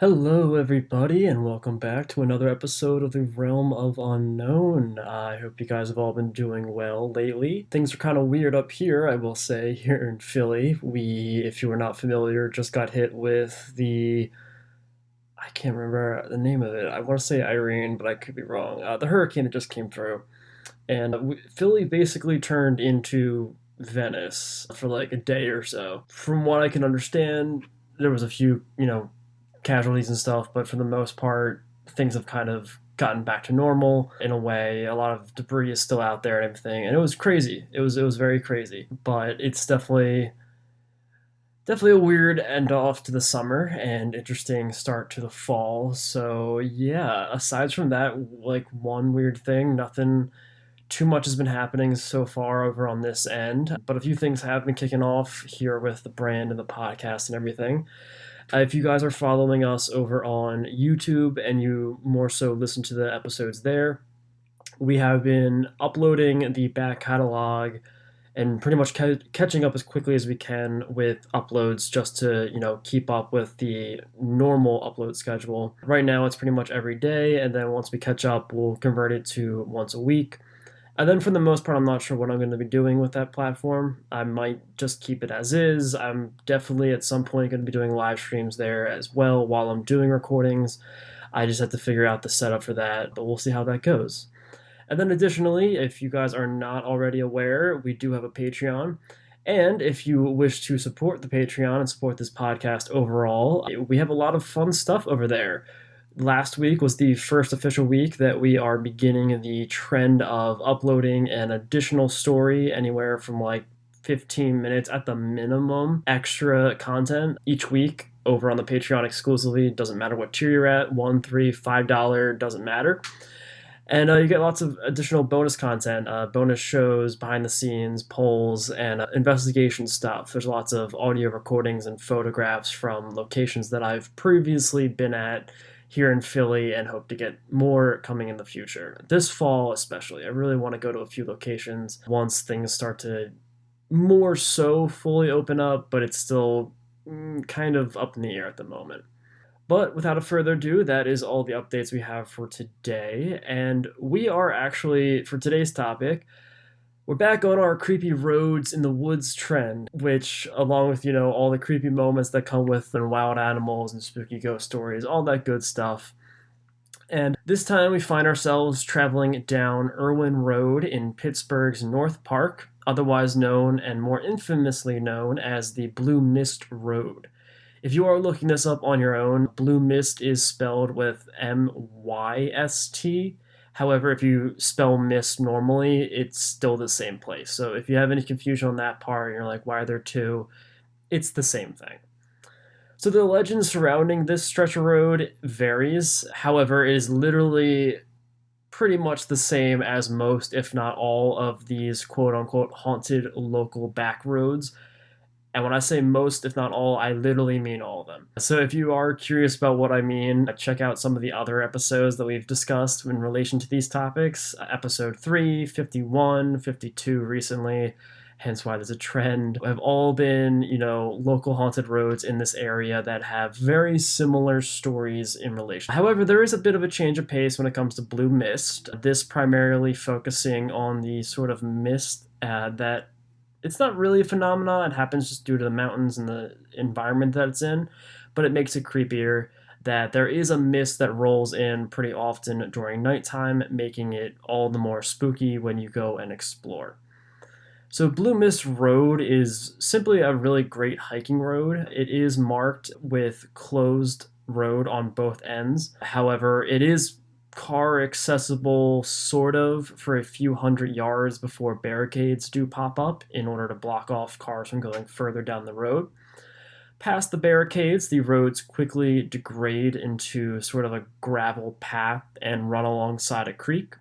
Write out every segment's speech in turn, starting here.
Hello, everybody, and welcome back to another episode of the Realm of Unknown. I hope you guys have all been doing well lately. Things are kind of weird up here, I will say, here in Philly. If you are not familiar, just got hit with I can't remember the name of it. I want to say Irene, but I could be wrong. The hurricane that just came through. And Philly basically turned into Venice for like a day or so. From what I can understand, there was a few, casualties and stuff, but for the most part, things have kind of gotten back to normal in a way. A lot of debris is still out there and everything, and it was crazy. It was very crazy, but it's definitely a weird end off to the summer and interesting start to the fall. So yeah, aside from that, like one weird thing, nothing too much has been happening so far over on this end, but a few things have been kicking off here with the brand and the podcast and everything. If you guys are following us over on YouTube and you more so listen to the episodes there, we have been uploading the back catalog and pretty much catching up as quickly as we can with uploads just to, keep up with the normal upload schedule. Right now it's pretty much every day, and then once we catch up, we'll convert it to once a week. And then for the most part, I'm not sure what I'm going to be doing with that platform. I might just keep it as is. I'm definitely at some point going to be doing live streams there as well while I'm doing recordings. I just have to figure out the setup for that, but we'll see how that goes. And then additionally, if you guys are not already aware, we do have a Patreon. And if you wish to support the Patreon and support this podcast overall, we have a lot of fun stuff over there. Last week was the first official week that we are beginning the trend of uploading an additional story, anywhere from like 15 minutes at the minimum extra content each week over on the Patreon exclusively. It doesn't matter what tier you're at, $1, $3, $5, doesn't matter. And you get lots of additional bonus content, bonus shows, behind the scenes, polls, and investigation stuff. There's lots of audio recordings and photographs from locations that I've previously been at here in Philly and hope to get more coming in the future. This fall, especially, I really want to go to a few locations once things start to more so fully open up, but it's still kind of up in the air at the moment. But without a further ado, that is all the updates we have for today. And we are actually, for today's topic, we're back on our creepy roads in the woods trend, which, along with, all the creepy moments that come with and wild animals and spooky ghost stories, all that good stuff. And this time we find ourselves traveling down Irwin Road in Pittsburgh's North Park, otherwise known and more infamously known as the Blue Myst Road. If you are looking this up on your own, Blue Myst is spelled with Myst. However, if you spell mist normally, it's still the same place. So if you have any confusion on that part, you're like, why are there two? It's the same thing. So the legend surrounding this stretch of road varies. However, it is literally pretty much the same as most, if not all, of these quote unquote haunted local back roads. And when I say most, if not all, I literally mean all of them. So if you are curious about what I mean, check out some of the other episodes that we've discussed in relation to these topics. Episode 3, 51, 52 recently, hence why there's a trend, have all been, local haunted roads in this area that have very similar stories in relation. However, there is a bit of a change of pace when it comes to Blue Myst, this primarily focusing on the sort of mist that it's not really a phenomenon. It happens just due to the mountains and the environment that it's in, but it makes it creepier that there is a mist that rolls in pretty often during nighttime, making it all the more spooky when you go and explore. So Blue Myst Road is simply a really great hiking road. It is marked with closed road on both ends. However, it is car accessible sort of for a few hundred yards before barricades do pop up in order to block off cars from going further down the road. Past the barricades, the roads quickly degrade into sort of a gravel path and run alongside a creek.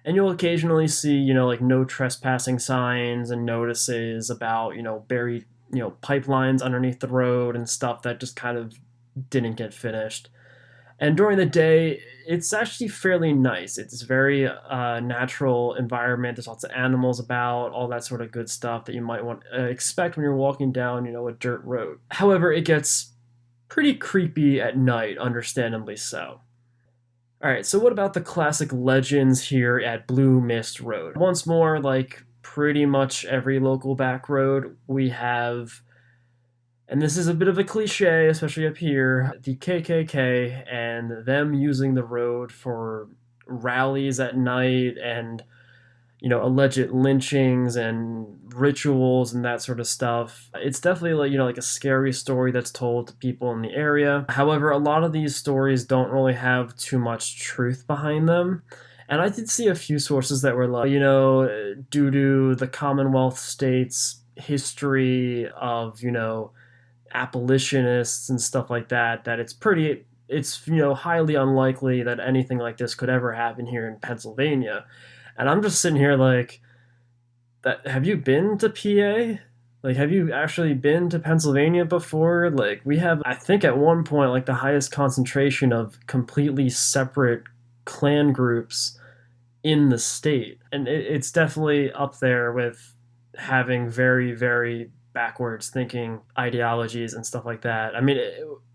And you'll occasionally see, like no trespassing signs and notices about, buried, pipelines underneath the road and stuff that just kind of didn't get finished. And during the day, it's actually fairly nice. It's very natural environment. There's lots of animals about, all that sort of good stuff that you might want expect when you're walking down, a dirt road. However, it gets pretty creepy at night, understandably so. All right, so what about the classic legends here at Blue Myst Road? Once more, like pretty much every local back road, we have, and this is a bit of a cliche, especially up here, the KKK and them using the road for rallies at night and alleged lynchings and rituals and that sort of stuff. It's definitely like, like a scary story that's told to people in the area. However, a lot of these stories don't really have too much truth behind them. And I did see a few sources that were like, due to the Commonwealth states' history of, abolitionists and stuff like that, that it's highly unlikely that anything like this could ever happen here in Pennsylvania. And I'm just sitting here like, that have you been to PA? Like, have you actually been to Pennsylvania before? Like, we have, I think at one point, like the highest concentration of completely separate clan groups in the state. And it's definitely up there with having very, very backwards thinking ideologies and stuff like that. I mean,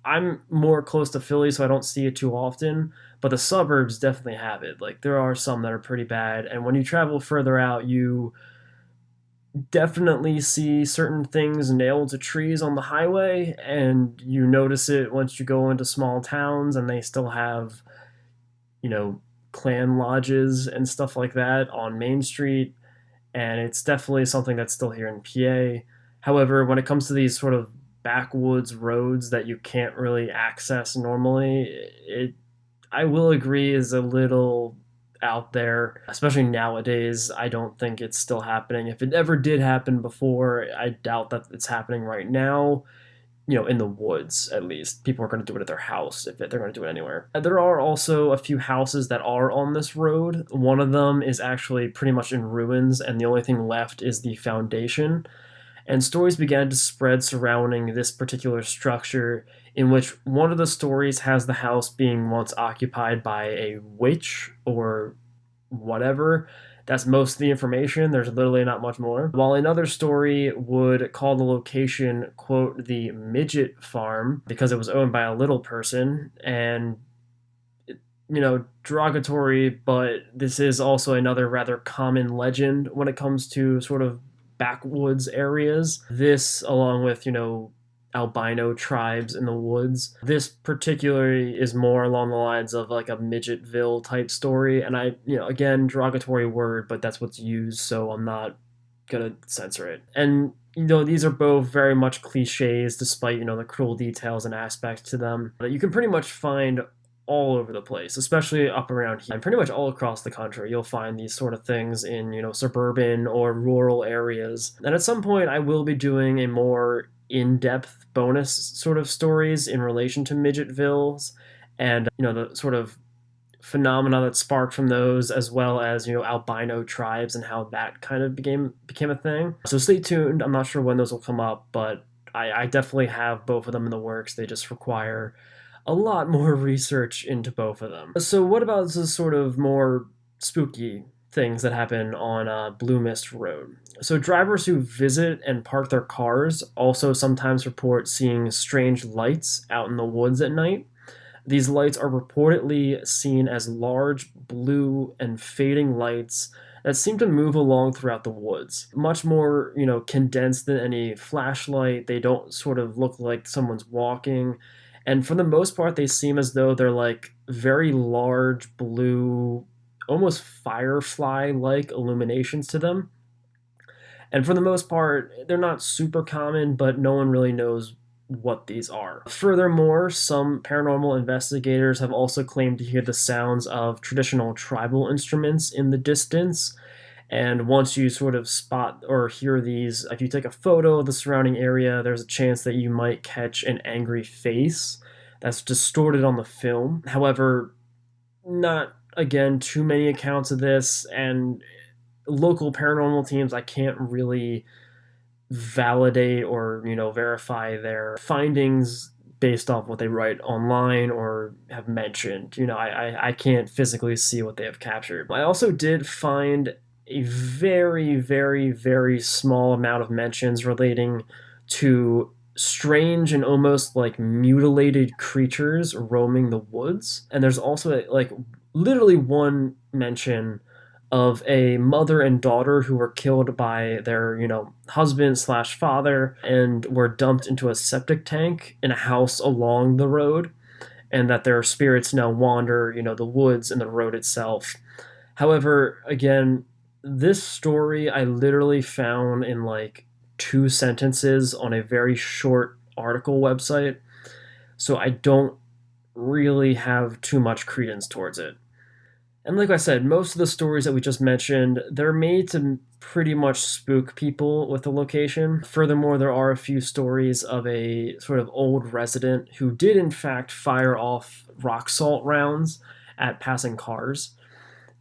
I'm more close to Philly, so I don't see it too often, but the suburbs definitely have it. Like, there are some that are pretty bad. And when you travel further out, you definitely see certain things nailed to trees on the highway, and you notice it once you go into small towns and they still have, you know, clan lodges and stuff like that on Main Street, and it's definitely something that's still here in PA. However, when it comes to these sort of backwoods roads that you can't really access normally, it I will agree is a little out there, especially nowadays. I don't think it's still happening. If it ever did happen before, I doubt that it's happening right now. In the woods, at least. People are going to do it at their house if they're going to do it anywhere. There are also a few houses that are on this road. One of them is actually pretty much in ruins, and the only thing left is the foundation. And stories began to spread surrounding this particular structure, in which one of the stories has the house being once occupied by a witch or whatever. That's most of the information. There's literally not much more. While another story would call the location, quote, the Midget Farm, because it was owned by a little person, and derogatory, but this is also another rather common legend when it comes to sort of backwoods areas. This, along with, albino tribes in the woods. This particularly is more along the lines of like a Midgetville type story. And again, derogatory word, but that's what's used, so I'm not gonna censor it. And these are both very much cliches, despite the cruel details and aspects to them that you can pretty much find all over the place, especially up around here and pretty much all across the country. You'll find these sort of things in suburban or rural areas. And at some point I will be doing a more in-depth bonus sort of stories in relation to Midgetvilles and the sort of phenomena that sparked from those, as well as albino tribes and how that kind of became a thing. So stay tuned. I'm not sure when those will come up, but I definitely have both of them in the works. They just require a lot more research into both of them. So what about the sort of more spooky things that happen on Blue Myst Road? So drivers who visit and park their cars also sometimes report seeing strange lights out in the woods at night. These lights are reportedly seen as large blue and fading lights that seem to move along throughout the woods. Much more, condensed than any flashlight. They don't sort of look like someone's walking. And for the most part, they seem as though they're like very large blue, almost firefly like illuminations to them. And for the most part, they're not super common, but no one really knows what these are. Furthermore, some paranormal investigators have also claimed to hear the sounds of traditional tribal instruments in the distance. And once you sort of spot or hear these, if you take a photo of the surrounding area, there's a chance that you might catch an angry face that's distorted on the film. However, not, again, too many accounts of this, and local paranormal teams, I can't really validate or verify their findings based off what they write online or have mentioned. I can't physically see what they have captured. I also did find a very, very, very small amount of mentions relating to strange and almost like mutilated creatures roaming the woods. And there's also like literally one mention of a mother and daughter who were killed by their, husband slash father and were dumped into a septic tank in a house along the road, and that their spirits now wander, the woods and the road itself. However, again, this story I literally found in like 2 sentences on a very short article website, so I don't really have too much credence towards it. And like I said, most of the stories that we just mentioned, they're made to pretty much spook people with the location. Furthermore, there are a few stories of a sort of old resident who did in fact fire off rock salt rounds at passing cars.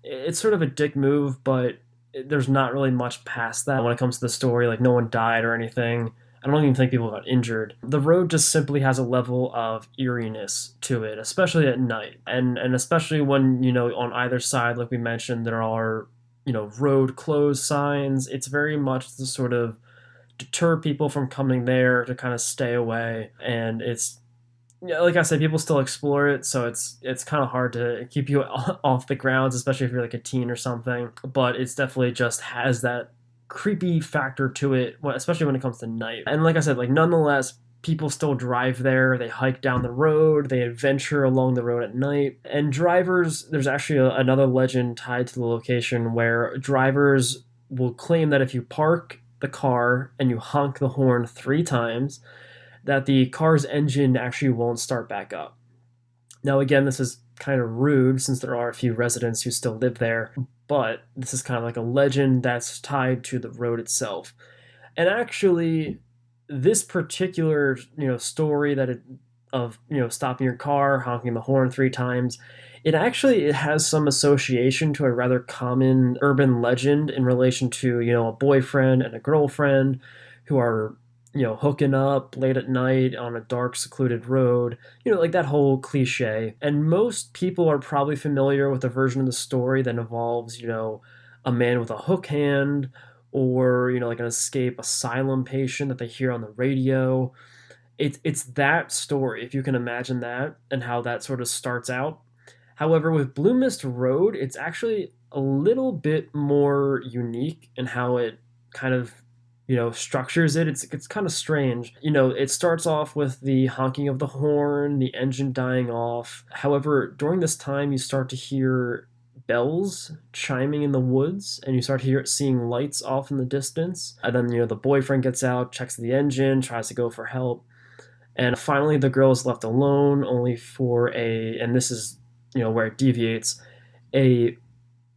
It's sort of a dick move, but there's not really much past that when it comes to the story. Like, no one died or anything. I don't even think people got injured. The road just simply has a level of eeriness to it, especially at night. And especially when, on either side, like we mentioned, there are, road closed signs. It's very much to sort of deter people from coming there, to kind of stay away. And it's, yeah, like I said, people still explore it, so it's kind of hard to keep you off the grounds, especially if you're like a teen or something. But it's definitely just has that creepy factor to it, especially when it comes to night. And like I said, like nonetheless, people still drive there. They hike down the road. They adventure along the road at night. And drivers, there's actually another legend tied to the location where drivers will claim that if you park the car and you honk the horn 3 times, that the car's engine actually won't start back up. Now, again, this is kind of rude since there are a few residents who still live there, but this is kind of like a legend that's tied to the road itself. And actually, this particular, story of, stopping your car, honking the horn 3 times, it has some association to a rather common urban legend in relation to, a boyfriend and a girlfriend who are, hooking up late at night on a dark, secluded road, like that whole cliche. And most people are probably familiar with a version of the story that involves, a man with a hook hand, or, like an escape asylum patient that they hear on the radio. It's that story, if you can imagine that, and how that sort of starts out. However, with Blue Myst Road, it's actually a little bit more unique in how it kind of, structures it. It's kind of strange. It starts off with the honking of the horn, the engine dying off. However, during this time, you start to hear bells chiming in the woods, and you start seeing lights off in the distance. And then, the boyfriend gets out, checks the engine, tries to go for help. And finally, the girl is left alone, only for and this is, where it deviates, a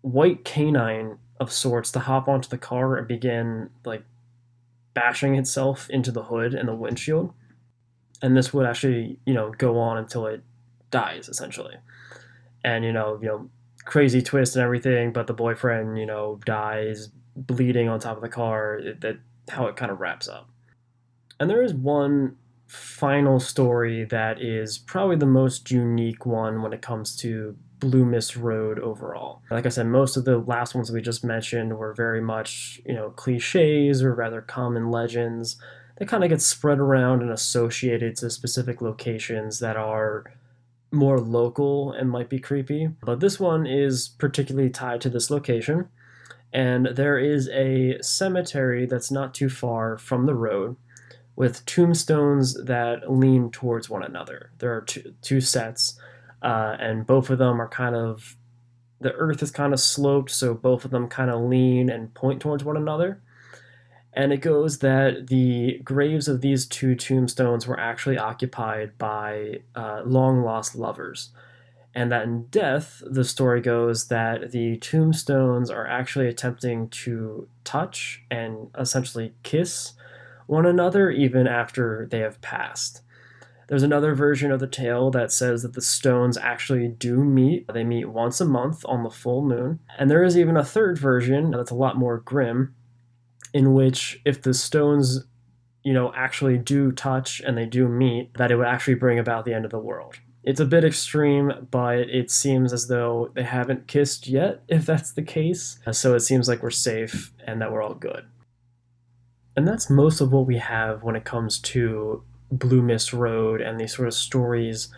white canine of sorts to hop onto the car and begin, like, bashing itself into the hood and the windshield. And this would actually, go on until it dies, essentially. And, crazy twist and everything, but the boyfriend, dies bleeding on top of the car. That how it kind of wraps up. And there is one final story that is probably the most unique one when it comes to Blue Myst Road overall. Like I said, most of the last ones we just mentioned were very much, cliches or rather common legends that kind of get spread around and associated to specific locations that are more local and might be creepy. But this one is particularly tied to this location. And there is a cemetery that's not too far from the road with tombstones that lean towards one another. There are two sets, and both of them are the earth is kind of sloped, so both of them kind of lean and point towards one another. And it goes that the graves of these two tombstones were actually occupied by long lost lovers. And that in death, the story goes that the tombstones are actually attempting to touch and essentially kiss one another even after they have passed. There's another version of the tale that says that the stones actually do meet. They meet once a month on the full moon. And there is even a third version that's a lot more grim, in which if the stones, actually do touch and they do meet, that it would actually bring about the end of the world. It's a bit extreme, but it seems as though they haven't kissed yet, if that's the case. So it seems like we're safe and that we're all good. And that's most of what we have when it comes to Blue Myst Road and these sort of stories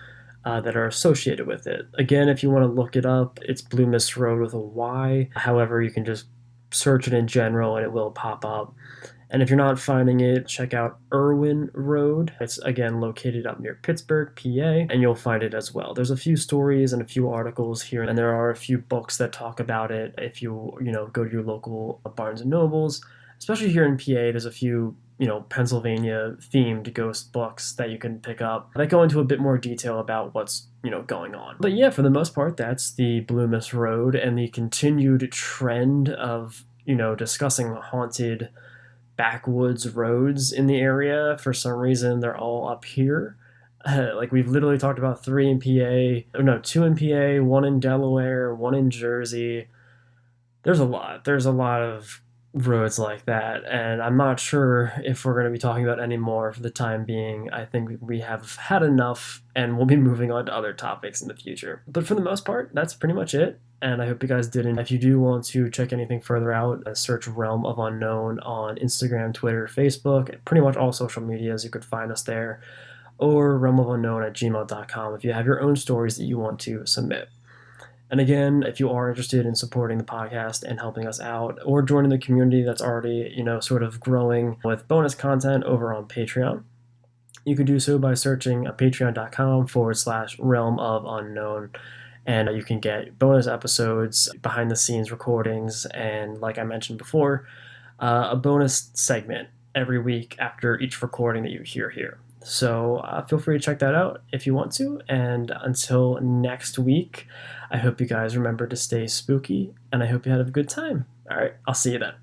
that are associated with it. Again, if you want to look it up, it's Blue Myst Road with a Y. However, you can just search it in general and it will pop up. And if you're not finding it, check out Irwin Road. It's again located up near Pittsburgh, PA, and you'll find it as well. There's a few stories and a few articles here, and there are a few books that talk about it. If you go to your local Barnes and Nobles, especially here in PA, there's a few Pennsylvania themed ghost books that you can pick up that go into a bit more detail about what's going on. But yeah, for the most part, that's the Blue Myst Road and the continued trend of discussing haunted backwoods roads in the area. For some reason, they're all up here. Like we've literally talked about three in PA, no, two in PA, one in Delaware, one in Jersey. There's a lot. There's a lot of roads like that, and I'm not sure if we're going to be talking about any more for the time being. I think we have had enough, and we'll be moving on to other topics in the future. But for the most part, that's pretty much it. And I hope you guys didn't. If you do want to check anything further out, search Realm of Unknown on Instagram, Twitter, Facebook, pretty much all social medias. You could find us there, or realmofunknown@gmail.com if you have your own stories that you want to submit. And again, if you are interested in supporting the podcast and helping us out or joining the community that's already, sort of growing with bonus content over on Patreon, you could do so by searching patreon.com/realm of unknown. And you can get bonus episodes, behind the scenes recordings, and like I mentioned before, a bonus segment every week after each recording that you hear here. So feel free to check that out if you want to. And until next week, I hope you guys remember to stay spooky, and I hope you had a good time. All right, I'll see you then.